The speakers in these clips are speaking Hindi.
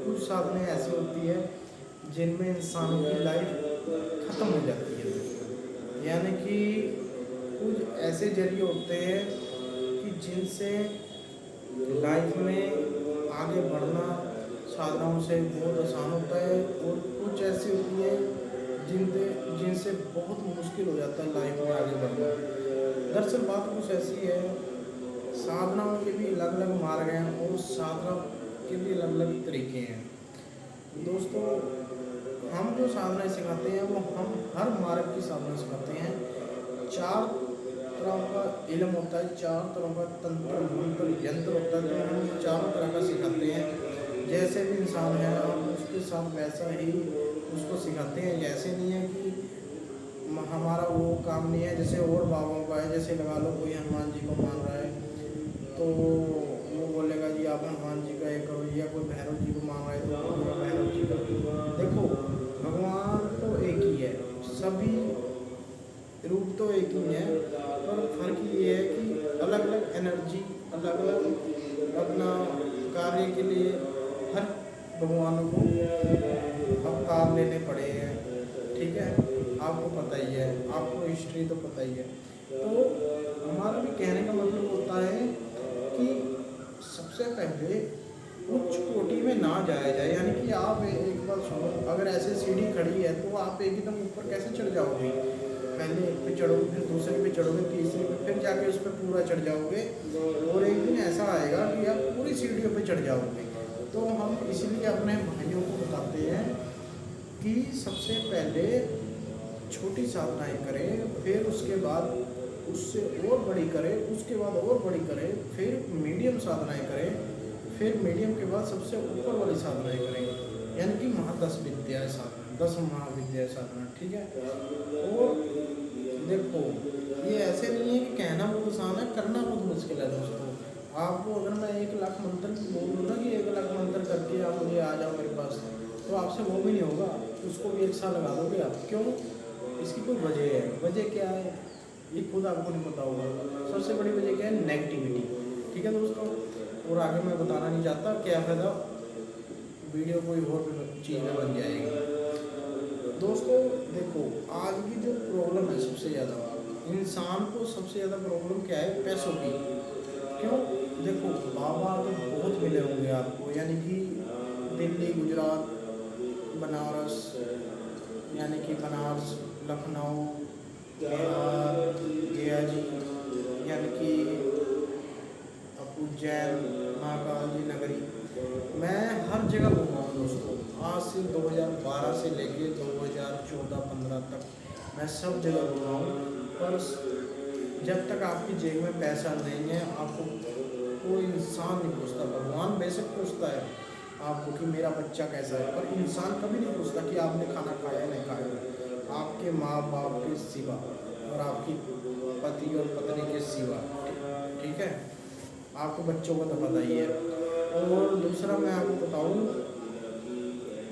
कुछ साधनाएँ ऐसी होती है जिनमें इंसानों की लाइफ ख़त्म हो जाती है दोस्तों। यानी कि कुछ ऐसे ज़रिए होते हैं कि जिनसे लाइफ में आगे बढ़ना साधनाओं से बहुत आसान होता है, और कुछ ऐसी होती हैं जिनसे जिनसे बहुत मुश्किल हो जाता है लाइफ में आगे बढ़ना। दरअसल बात कुछ ऐसी है, साधनाओं के भी अलग अलग मार्ग हैं और साधना के भी अलग अलग तरीके हैं दोस्तों। हम जो साधनाएँ सिखाते हैं वो हम हर मार्ग की साधना सिखाते हैं। 4 तरह का इल्म होता है, 4 तरह का तंत्र मंत्र यंत्र होता है, जो हम चारों तरह का सिखाते हैं। जैसे भी इंसान है हम उसके साथ वैसा ही उसको सिखाते हैं। ऐसे नहीं है कि हमारा वो काम नहीं है जैसे और बाबाओं का है। जैसे लगा लो कोई हनुमान जी को मान रहा है तो वो बोलेगा जी आप हनुमान जी का ये करो, या कोई भैरव जी को मान रहा है तो बोलेगा भैरव जी का। देखो भगवान तो एक ही है, सभी रूप तो एक ही है, पर फर्क ये है कि अलग अलग एनर्जी, अलग अलग अपना कार्य के लिए हर भगवान को अवतार लेने पड़े हैं। ठीक है, आपको पता ही है, आपको हिस्ट्री तो पता ही है। तो हमारा भी कहने का मतलब होता है कि सबसे पहले उच्च कोटि में ना जाया जाए। यानी कि आप एक बात सुनो, अगर ऐसे सीढ़ी खड़ी है तो आप एकदम ऊपर कैसे चढ़ जाओगे? पहले एक पे चढ़ोगे, फिर दूसरे पे चढ़ोगे, तीसरे पे, फिर जाके उस पर पूरा चढ़ जाओगे, और एक दिन ऐसा आएगा कि आप पूरी सीढ़ियों पे चढ़ जाओगे। तो हम इसलिए अपने भाइयों को बताते हैं कि सबसे पहले छोटी साधनाएँ करें, फिर उसके बाद उससे और बड़ी करें, उसके बाद और बड़ी करें, फिर मीडियम साधनाएँ करें, फिर मीडियम के बाद सबसे ऊपर वाली साधनाएँ करें। यानी कि 10 विद्याएँ साधना, 10 महाविद्याएँ साधना। ठीक है, और देखो ये ऐसे नहीं है कि कहना बहुत आसान है, करना बहुत मुश्किल है दोस्तों। आपको अगर मैं 1 लाख मंत्र बोल दूँ ना कि 1 लाख मंत्र करके आप मुझे आ जाओ मेरे पास, तो आपसे वो भी नहीं होगा, उसको भी 1 साल लगा दोगे आप। क्यों? इसकी कोई वजह है। वजह क्या है ये खुद आपको नहीं पता होगा। सबसे बड़ी वजह क्या है? नेगेटिविटी। ठीक है दोस्तों, और आगे मैं बताना नहीं चाहता, क्या फ़ायदा, वीडियो कोई और चीज़ में बन जाएगी। दोस्तों देखो, आज की जो प्रॉब्लम है सबसे ज़्यादा, इंसान को सबसे ज़्यादा प्रॉब्लम क्या है? पैसों की। क्यों? देखो बाबा तो बहुत मिले होंगे आपको, यानी कि दिल्ली, गुजरात, बनारस, यानी कि बनारस, लखनऊ, बिहार, गया जी, यानी कि उज्जैन, महाकाल जी नगरी। मैं हर जगह घूमा हूँ दोस्तों। आज से 2012 से लेके 2014-15 तक मैं सब जगह घूमा हूँ। पर जब तक आपकी जेब में पैसा नहीं है, आपको कोई इंसान नहीं पूछता। भगवान बेशक पूछता है आपको कि मेरा बच्चा कैसा है, पर इंसान कभी नहीं पूछता कि आपने खाना खाया नहीं खाया, आपके माँ बाप के सिवा और आपकी पति और पत्नी के सिवा। ठीक है, आपको बच्चों को तो पता ही है। और दूसरा मैं आपको बताऊं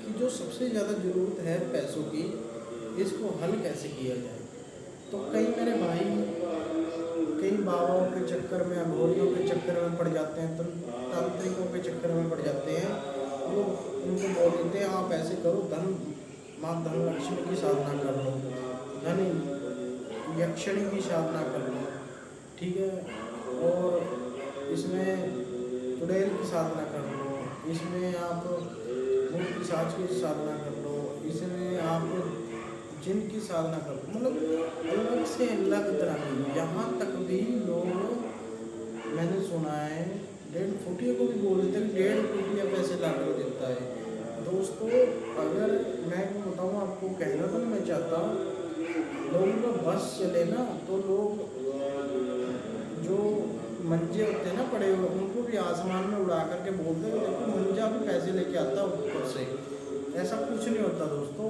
कि जो सबसे ज़्यादा ज़रूरत है पैसों की, इसको हल कैसे किया जाए। तो कई मेरे भाई कई बाबाओं के चक्कर में, अघोरियों के चक्कर में पड़ जाते हैं, तांत्रिकों के चक्कर में पड़ जाते हैं। वो उनको बोल देते हैं आप ऐसे करो, माँ धन लक्ष्मी की साधना कर लो, धन यक्षिणी की साधना कर लो। ठीक है, और इसमें चुड़ैल की साधना कर लो, इसमें आप भूत पिशाच की साधना कर लो, इसमें आप जिन की साधना कर लो। मतलब अलग से अलग तरह की। यहाँ तक भी लोग, मैंने सुना है, 1.5 फुटिया को भी बोल देते हैं, 1.5 फुटिया पैसे ला कर देता है। दोस्तों अगर मैं बताऊँ आपको, कहना तो नहीं मैं चाहता, लोगों का बस चले ना तो लोग जो मंजे होते हैं ना पड़े हुए, उनको भी आसमान में उड़ा करके बोलते हैं देखो मंजा भी पैसे लेके आता ऊपर से। ऐसा कुछ नहीं होता दोस्तों,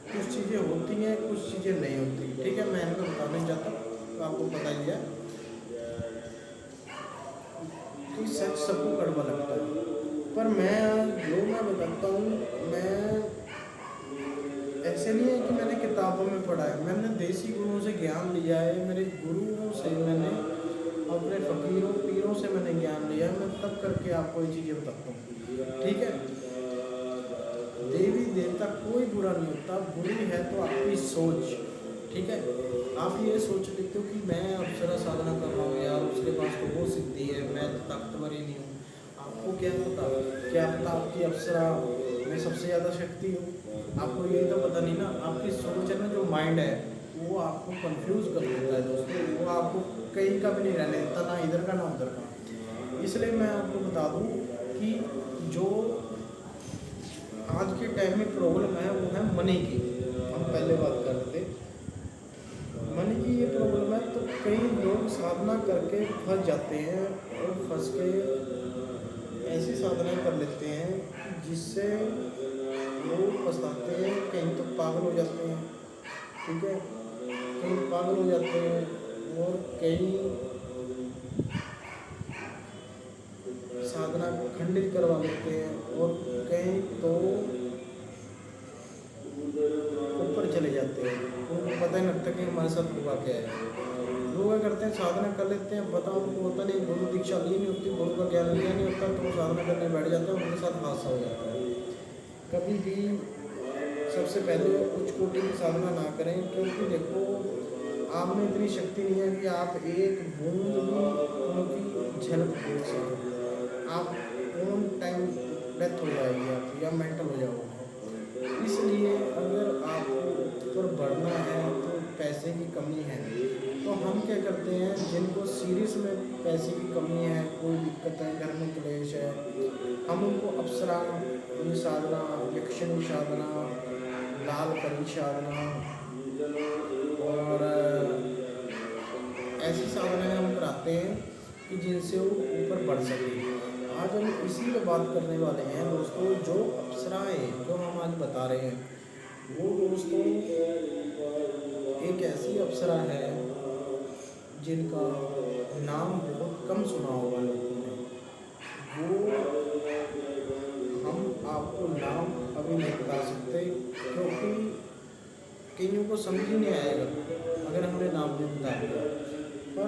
कुछ चीज़ें होती हैं, कुछ चीज़ें नहीं होती। ठीक है, मैं इनको बताना नहीं चाहता, तो आपको पता ही है कि सच सबको कड़वा लगता है। पर मैं जो मैं बताता हूँ, मैं ऐसे नहीं है कि मैंने किताबों में पढ़ा है, मैंने देसी गुरुओं से ज्ञान लिया है, मेरे गुरुओं से, मैंने अपने फ़कीरों पीरों से मैंने ज्ञान लिया है। मैं तब करके आपको ये चीज़ें बताता हूँ। ठीक है, देवता कोई बुरा नहीं होता, बुरी है तो आपकी सोच। ठीक है, आप ये सोच लेते हो कि मैं अप्सरा साधना कर रहा हूँ यार, उसके पास तो वो सिद्धि है, मैं तो ताकतवर ही नहीं हूँ। आपको क्या पता, क्या पता आपकी अप्सरा में सबसे ज़्यादा शक्ति हो, आपको ये तो पता नहीं ना। आपकी सोच है ना, जो माइंड है वो आपको कंफ्यूज कर देता है दोस्तों, वो आपको कहीं का भी नहीं रहने देता, ना इधर का ना उधर का। इसलिए मैं आपको बता दूँ कि जो आज के टाइम में प्रॉब्लम है वो है मनी की। हम पहले बात कर रहे थे मनी की, ये प्रॉब्लम है। तो कई लोग साधना करके फंस जाते हैं और फंस के ऐसी साधनाएं कर लेते हैं जिससे वो पछताते हैं, कहीं तो पागल हो जाते हैं। ठीक है, कहीं पागल हो जाते हैं और कहीं साधना खंडित करवा लेते हैं और कहीं तो ऊपर चले जाते हैं, उनको पता ही नहीं लगता कि हमारे साथ हुआ क्या है। लोग क्या करते हैं, साधना कर लेते हैं, पता उनको होता नहीं, गुरु दीक्षा ली नहीं होती, गुरु का ज्ञान लिया नहीं होता, तो वो साधना करने बैठ जाते हैं, उनके साथ हादसा हो जाता है। कभी भी सबसे पहले उच्च कोटि की साधना ना करें, क्योंकि देखो आप में इतनी शक्ति नहीं है कि आप एक बूंद भी उनकी झलक देख सको। आप ऑन टाइम डेथ हो जाएगी आपकी, या मेंटल हो जाओगे। इसलिए अगर आपको ऊपर बढ़ना है तो पैसे की कमी है, तो हम क्या करते हैं, जिनको सीरियस में पैसे की कमी है, कोई दिक्कत है, घर में क्लेश है, हम उनको अप्सरा साधना, यक्षिणी साधना, लाल परी साधना और ऐसी साधनाएं हम कराते हैं कि जिनसे वो ऊपर बढ़ सके। आज हम इसी पे बात करने वाले हैं दोस्तों। जो अप्सराएं जो हम आज बता रहे हैं, वो दोस्तों एक ऐसी अप्सरा है जिनका नाम बहुत कम सुना होगा लोगों ने। वो हम आपको नाम अभी नहीं बता सकते, क्योंकि कईयों को समझ ही नहीं आएगा अगर हमने नाम नहीं बता दिया। पर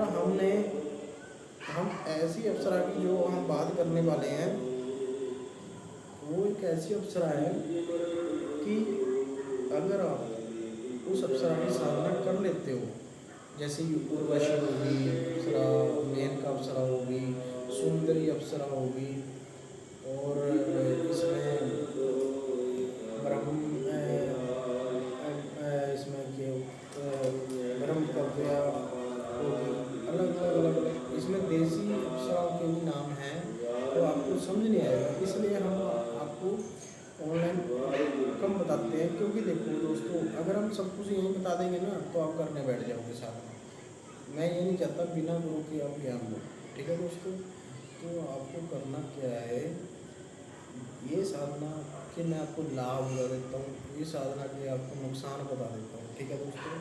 हम ऐसी अप्सरा की जो हम बात करने वाले हैं, वो एक ऐसी अप्सरा है कि अगर आप उस अप्सरा की साधना कर लेते हो, जैसे कि उर्वशी होगी अप्सरा, मेनका अप्सरा होगी, सुंदरी अप्सरा होगी, और इसमें ब्रह्म इसमें ब्रह्म कव्या होगी, अलग इसमें देसी अप्सराओं के भी नाम हैं, तो आपको समझ नहीं आएगा। इसलिए हम आपको ऑनलाइन कम बताते हैं, क्योंकि देखो दोस्तों, अगर हम सब कुछ यहीं बता देंगे ना तो आप करने बैठ जाओगे साधना। मैं ये नहीं चाहता बिना गुरु के आप ज्ञान लो। ठीक है दोस्तों, तो आपको करना क्या है, ये साधना के मैं आपको लाभ बता देता हूँ, ये साधना के आपको नुकसान बता देता हूँ। ठीक है दोस्तों,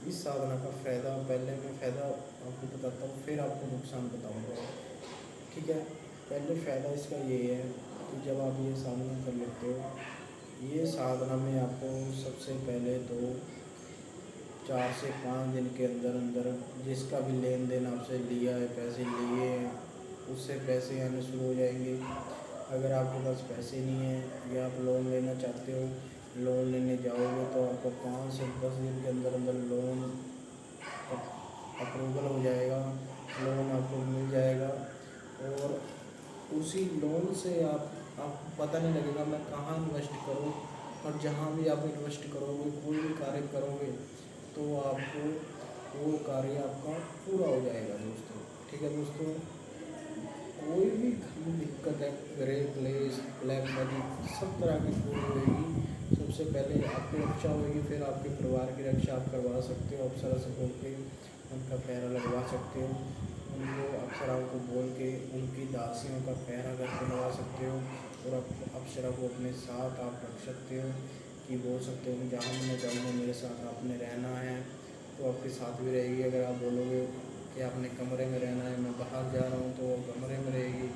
इस साधना का फ़ायदा पहले मैं फ़ायदा आपको बताता हूँ, फिर आपको नुकसान बताऊँगा। ठीक है, पहले फ़ायदा इसका ये है कि जब आप ये साधना कर लेते हो, ये साधना में आपको सबसे पहले तो 4 से 5 दिन के अंदर अंदर जिसका भी लेन देन आपसे लिया है, पैसे लिए हैं, उससे पैसे आने शुरू हो जाएंगे। अगर आपके पास पैसे नहीं है या आप लोन लेना चाहते हो, लोन लेने जाओगे तो आपको 5 से 10 दिन के अंदर अंदर लोन अप्रूवल हो जाएगा, लोन आपको मिल जाएगा। और उसी लोन से आपको पता नहीं लगेगा मैं कहाँ इन्वेस्ट करूँ, और जहाँ भी आप इन्वेस्ट करोगे, कोई भी कार्य करोगे, तो आपको वो कार्य आपका पूरा हो जाएगा दोस्तों। ठीक है दोस्तों, कोई भी दिक्कत है, ग्रे क्लेश, ब्लैक मैजिक, सब तरह की पूरी होगी। सबसे पहले आपकी रक्षा होगी, फिर आपके परिवार की रक्षा आप करवा सकते हो, अप्सरा से बोल के उनका पहरा लगवा सकते हो, उनको अप्सराओं को बोल के उनकी दासियों का पहरा करके लगा सकते हो, और अप्सरा को अपने साथ आप रख सकते हो कि बोल सकते हो जहाँ मैं जाऊँगा मेरे साथ आपने रहना है, तो आपके साथ भी रहेगी। अगर आप बोलोगे कि आपने कमरे में रहना है, मैं बाहर जा रहा हूँ, तो वो कमरे में रहेगी,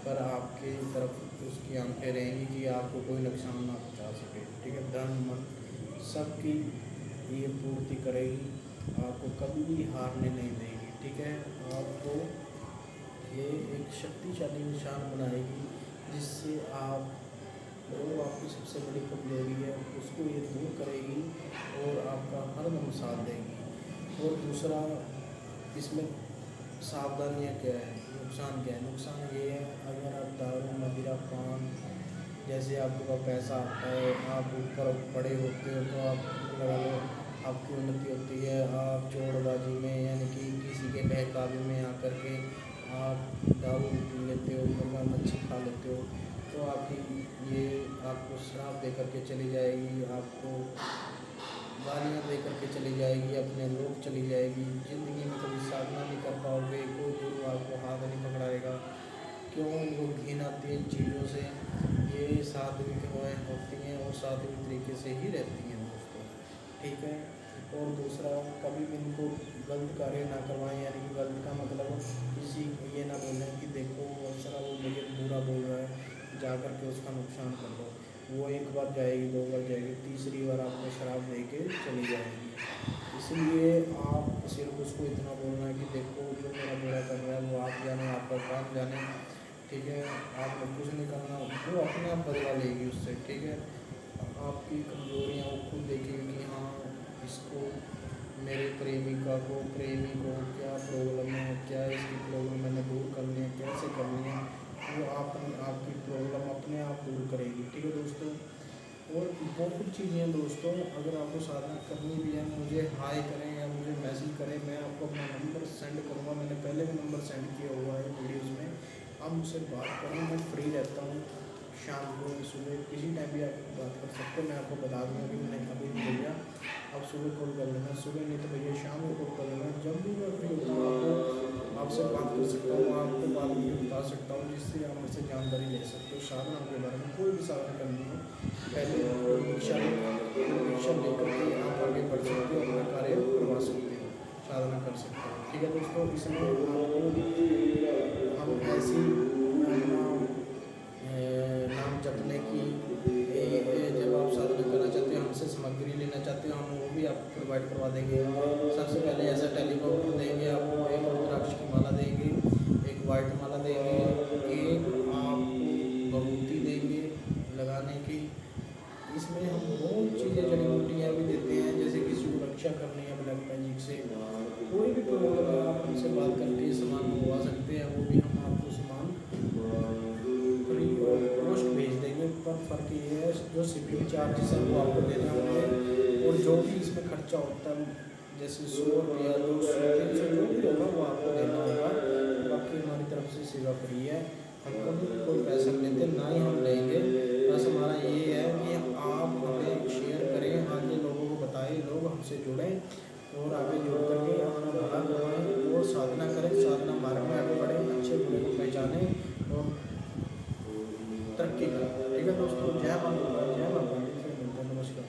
पर आपकी तरफ उसकी आंखें रहेंगी कि आपको कोई नुकसान ना पहुँचा सके। ठीक है, धन मन सबकी ये पूर्ति करेगी, आपको कभी भी हारने नहीं देगी। ठीक है, आपको ये एक शक्तिशाली निशान बनाएगी, जिससे आप वो आपको आपकी सबसे बड़ी कमजोरी है उसको ये दूर करेगी और आपका हरदम साथ देगी। और दूसरा इसमें सावधानियाँ क्या है, नुकसान क्या है? नुकसान ये है, अगर आप दारू मदिरा पान जैसे आपके पास पैसा आता है, आप ऊपर पड़े होते हो तो आप लगा लो आपकी उन्नति होती है, आप चोरबाजी में यानी कि किसी के बहकावे में आकर के आप दारू पी लेते हो, मुर्गा मच्छी खा लेते हो, तो आपकी ये आपको शराब दे करके चली जाएगी, आपको गालियाँ दे करके चली जाएगी, अपने लोग चली जाएगी, ज़िंदगी में कभी साधना नहीं कर पाओगे, कोई गुरु आपको हाथ नहीं पकड़ाएगा। क्यों? वो घिन आती है इन चीज़ों से, ये सात्विक हवाएँ होती हैं और सात्विक तरीके से ही रहती हैं दोस्तों, ठीक है। और दूसरा, कभी भी इनको गलत कार्य ना करवाएं, यानी कि गलत का मतलब किसी को ये ना बोलें कि देखो अक्सर वो मुझे बुरा बोल रहा है, जा कर के उसका नुकसान कर दो। वो एक बार जाएगी, दो बार जाएगी, तीसरी बार आपको शराब दे के चली जाएगी। इसलिए आप सिर्फ उसको इतना बोलना है कि देखो जो मेरा बुरा कर रहा है वो आप जाने, आपका काम जाने, ठीक है, आपको कुछ नहीं करना, वो अपने आप बदला लेगी उससे, ठीक है। आपकी कमजोरियाँ वो खुद देखेगी कि हाँ इसको, मेरे प्रेमी को क्या प्रॉब्लम है, क्या इसकी प्रॉब्लम मैंने दूर करनी है, कैसे करनी है, वो आपकी प्रॉब्लम अपने आप दूर करेगी, ठीक है दोस्तों। और बहुत चीज़ें हैं दोस्तों, अगर आपको साधना करनी भी है मुझे हाई करें या मुझे मैसेज करें, मैं आपको अपना नंबर सेंड करूँगा, मैंने पहले भी नंबर सेंड किया हुआ है वीडियोज़ में, आप मुझसे बात करें, मैं फ्री रहता हूँ, शाम को सुबह किसी टाइम भी आप बात कर सकते हो। मैं आपको बता दूँगा कि मैंने अभी नहीं भैया आप सुबह कॉल कर लेना, सुबह नहीं तो भैया शाम को कॉल कर लेना, जब भी मैं फ्री होता हूँ आपको आपसे बात कर सकता हूँ, आपको बात भी बता सकता हूँ जिससे आप मुझसे जानकारी ले सकते हो साधना के बारे में। कोई भी साधना करनी हो पहले दीक्षा लेकर के आप आगे बढ़ सकते हो, अपना कार्य करवा सकते हो, साधना कर सकते हो, ठीक है दोस्तों। इसमें आपको हम ऐसी नाम जपने की जब आप साधना करना चाहते हो, हमसे सामग्री लेना चाहते हो, हम वो भी आपको प्रोवाइड करवा देंगे। सबसे पहले ऐसा टेलीकॉप्टर देंगे आपको, एक रुद्राक्ष की माला देंगे, एक वाइट माला देंगे, एक आपको भभूति देंगे लगाने की। इसमें हम बहुत चीज़ें जड़ी बूटियाँ भी देते हैं, जैसे किसी को रक्षा करनी है ब्लैक मैजिक से, कोई भी प्रॉब्लम है आप हमसे बात करके सामान मंगवा सकते हैं, वो भी हम आपको सामान फ्री और पोस्ट भेज देंगे। पर फ़र्क ये है जो शिपिंग चार्जेस है वो आपको देने होंगे, और जो भी इसमें खर्चा होता है जैसे 100 रुपया 200 300 जो भी होगा वो आपको देना होगा। बाकी हमारी तरफ से सेवा फ्री है, हम कभी कोई पैसा नहीं लेते, ना ही हम लेंगे। बस हमारा ये है कि आप हमें शेयर करें, आगे लोगों को बताएं, लोग हमसे जुड़ें और आगे जुड़ करके अपना भला करवाएं और साधना करें, साधना मार्ग में आगे बढ़ें, अच्छे बुरे को पहचानें और तरक्की करें, ठीक है दोस्तों। जय माता दी, फिर मिलते हैं, नमस्कार।